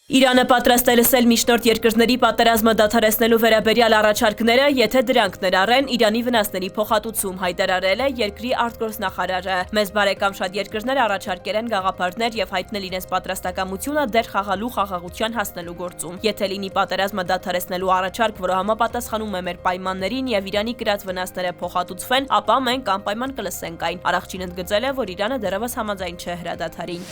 Իրանը պատրաստ է լսել միջնորդ երկրների պատերազմը դադարեցնելու վերաբերյալ առաջարկները, եթե դրանք ներառեն Իրանի վնասների փոխհատուցում, հայտարարել է երկրի արտգործնախարարը։ Մեզ բարեկամ շատ երկրներ առաջարկել են գաղափարներ եւ հայտնել իրենց պատրաստակամությունը դեր խաղալու խաղաղության հասնելու գործում։ Եթե լինի պատերազմը դադարեցնելու առաջարկ, որը համապատասխանում է մեր պայմաններին եւ Իրանի կրած վնասները փոխհատուցվեն, ապա մենք անպայման կլսենք այն։ Առաքչին ընդգծել է, որ Իրանը դեռևս համաձայն չէ հրադադարին։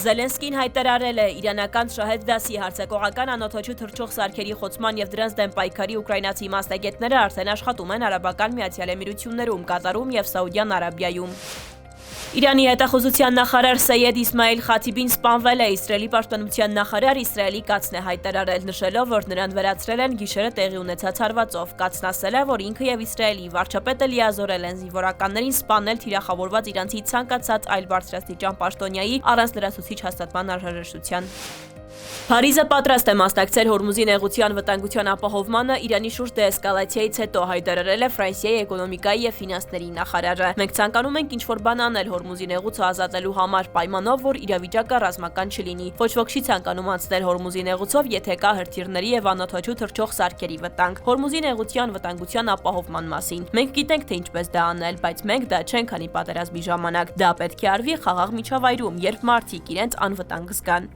Զելենսկին հայտարարել է իրանական շահեդ դասի հարձակողական անօդաչու թռչող սարքերի խոցման եւ դրանց դեմ պայքարի ուկրաինացի մասնագետները արդեն աշխատում են Արաբական Միացյալ Էմիրություններում, Կատարում եւ Սաուդյան Արաբիայում։ Իրանի հետախուզության նախարար Սեյեդ Իսմայիլ Խաթիբին սպանվել է, Իսրայելի պաշտպանության նախարար Իսրայելի Կացն է հայտարարել, նշելով, որ նրան վերացրել են գիշերը տեղի ունեցած հարվածով։ Կացն ասել է, որ ինքը եւ Իսրայելի վարչապետը լիազորել են զինվորականներին սպանել թիրախավորված իրանցի ցանկացած այլ բարձրաստիճան պաշտոնյայի առանց լրացուցիչ հաստատման անհրաժեշտության։ Փարիզը պատրաստ է մասնակցել Հորմուզի նեղության վտանգության ապահովմանը Իրանի շուրջ դեէսկալացիայից հետո, հայտարարել է Ֆրանսիայի էկոնոմիկայի եւ ֆինանսների նախարարը։ Մենք ցանկանում ենք ինչ-որ բան անել Հորմուզի նեղուցը ազատելու համար, պայմանով, որ իրավիճակը ռազմական չլինի։ Ոչ ոք չի ցանկանում անցնել Հորմուզի նեղուցով, եթե կա հրթիռների եւ անօդաչու թռչող սարքերի վտանգ։ Հորմուզի նեղության վտանգության ապահովման մասին։ Մենք գիտենք, թե ինչպես դա անել, բայց մենք դա չենք անի պատերազմի ժամանակ։ Դա պետք է արվի խաղաղ միջավայրում, երբ մարդիկ իրենց անվտանգ զգան։